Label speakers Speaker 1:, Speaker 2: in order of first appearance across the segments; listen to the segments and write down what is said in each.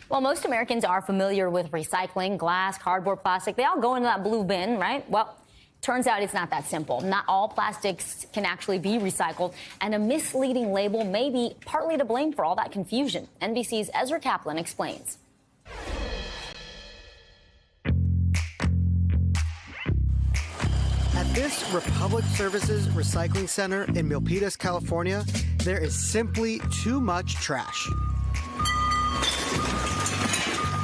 Speaker 1: Well, most Americans are familiar with recycling, glass, cardboard, plastic. They all go into that blue bin, right? Well, turns out it's not that simple. Not all plastics can actually be recycled, and a misleading label may be partly to blame for all that confusion. NBC's Ezra Kaplan explains.
Speaker 2: At this Republic Services Recycling Center in Milpitas, California, there is simply too much trash.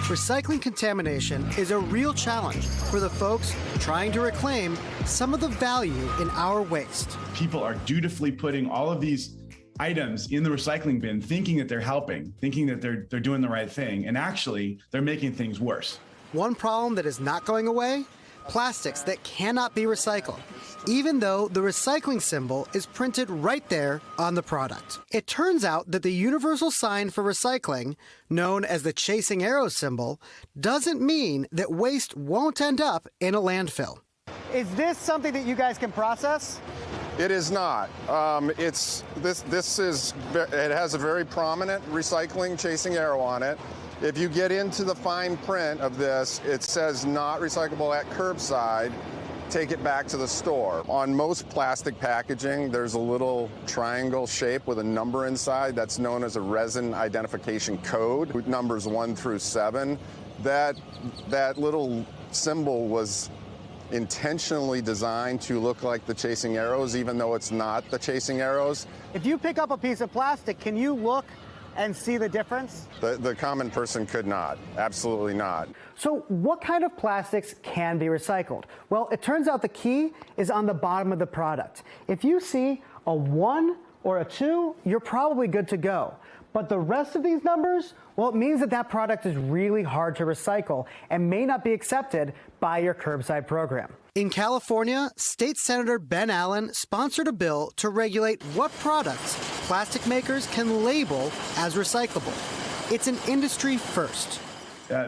Speaker 2: Recycling contamination is a real challenge for the folks trying to reclaim some of the value in our waste.
Speaker 3: People are dutifully putting all of these items in the recycling bin, thinking that they're helping, thinking that they're doing the right thing, and actually they're making things worse.
Speaker 2: One problem that is not going away: plastics that cannot be recycled, even though the recycling symbol is printed right there on the product. It turns out that the universal sign for recycling, known as the chasing arrow symbol, doesn't mean that waste won't end up in a landfill.
Speaker 4: Is this something that you guys can process?
Speaker 5: It is not. It has a very prominent recycling chasing arrow on it. If you get into the fine print of this, it says not recyclable at curbside. Take it back to the store. On most plastic packaging, there's a little triangle shape with a number inside that's known as a resin identification code, with numbers 1 through 7. That little symbol was intentionally designed to look like the chasing arrows, even though it's not the chasing arrows.
Speaker 4: If you pick up a piece of plastic, can you look and see the difference?
Speaker 5: The common person could not. Absolutely not.
Speaker 4: So what kind of plastics can be recycled? Well, it turns out the key is on the bottom of the product. If you see a 1 or a 2, you're probably good to go. But the rest of these numbers, well, it means that that product is really hard to recycle and may not be accepted by your curbside program.
Speaker 2: In California, State Senator Ben Allen sponsored a bill to regulate what products plastic makers can label as recyclable. It's an industry first.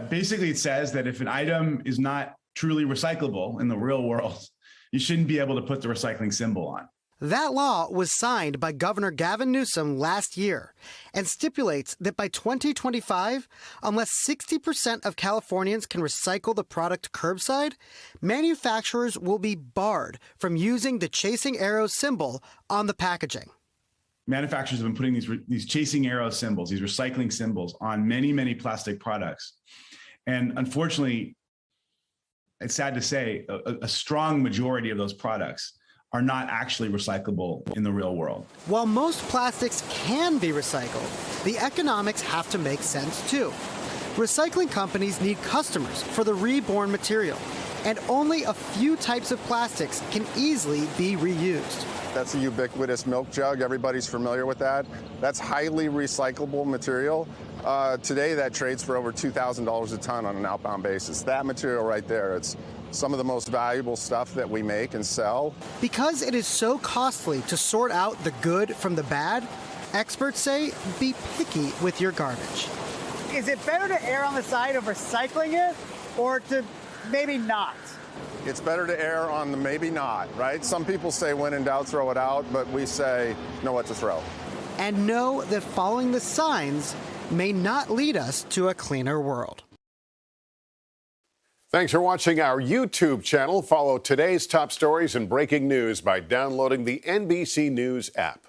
Speaker 3: Basically, it says that if an item is not truly recyclable in the real world, you shouldn't be able to put the recycling symbol on.
Speaker 2: That law was signed by Governor Gavin Newsom last year and stipulates that by 2025, unless 60% of Californians can recycle the product curbside, manufacturers will be barred from using the chasing arrow symbol on the packaging.
Speaker 3: Manufacturers have been putting these chasing arrow symbols, these recycling symbols, on many, many plastic products. And unfortunately, it's sad to say, a strong majority of those products are not actually recyclable in the real world.
Speaker 2: While most plastics can be recycled, the economics have to make sense too. Recycling companies need customers for the reborn material, and only a few types of plastics can easily be reused.
Speaker 5: That's a ubiquitous milk jug. Everybody's familiar with that. That's highly recyclable material. Today, that trades for over $2,000 a ton on an outbound basis. That material right there, it's some of the most valuable stuff that we make and sell.
Speaker 2: Because it is so costly to sort out the good from the bad, experts say be picky with your garbage.
Speaker 4: Is it better to err on the side of recycling it or to maybe not?
Speaker 5: It's better to err on the maybe not, right? Some people say when in doubt, throw it out, but we say know what to throw.
Speaker 2: And know that following the signs may not lead us to a cleaner world.
Speaker 6: Thanks for watching our YouTube channel. Follow today's top stories and breaking news by downloading the NBC News app.